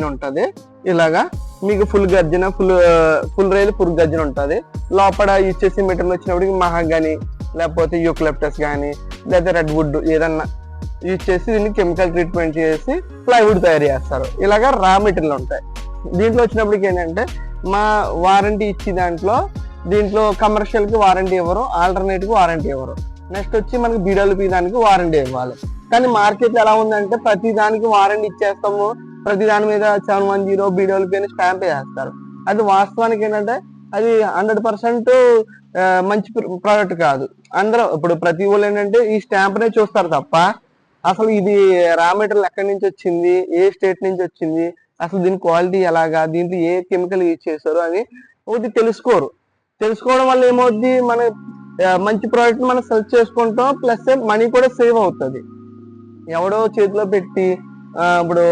ఉంటది. ఇలాగా మీకు ఫుల్ గర్జన ఫుల్ రైలు ఫుల్ గర్జన ఉంటది. లోపల ఇచ్చేసి మెటీరియల్ వచ్చినప్పటికి మహాగని లేకపోతే యూక్లిప్టస్ కానీ లేదా రెడ్ వుడ్ ఏదన్నా యూజ్ చేసి దీన్ని కెమికల్ ట్రీట్మెంట్ చేసి ప్లైవుడ్ తయారు చేస్తారు. ఇలాగా రా మెటీరియల్ ఉంటాయి. దీంట్లో వచ్చినప్పటికి ఏంటంటే మా వారంటీ ఇచ్చి దీంట్లో కమర్షియల్ కి వారంటీ ఇవ్వరు, ఆల్టర్నేటివ్ వారంటీ ఇవ్వరు. నెక్స్ట్ వచ్చి మనకి బీడబ్ల్యూపీ దానికి వారంటీ ఇవ్వాలి. కానీ మార్కెట్ ఎలా ఉందంటే ప్రతి దానికి వారంటీ ఇచ్చేస్తాము, ప్రతి దాని మీద 710 బీడబ్ల్యూపీ అని స్టాంప్ వేస్తారు. అది వాస్తవానికి ఏంటంటే అది 100% మంచి ప్రోడక్ట్ కాదు. అందరూ ఇప్పుడు ప్రతి వాళ్ళు ఏంటంటే ఈ స్టాంప్ నే చూస్తారు తప్ప అసలు ఇది రా మెటీరియల్ ఎక్కడి నుంచి వచ్చింది, ఏ స్టేట్ నుంచి వచ్చింది, అసలు దీని క్వాలిటీ ఎలాగా, దీంట్లో ఏ కెమికల్ యూజ్ చేశారు అని ఒకటి తెలుసుకోరు. తెలుసుకోవడం వల్ల ఏమవుద్ది, మన మంచి ప్రోడక్ట్ మనం సెలెక్ట్ చేసుకుంటాం, ప్లస్ మనీ కూడా సేవ్ అవుతుంది. ఎవడో చేతిలో పెట్టి ఇప్పుడు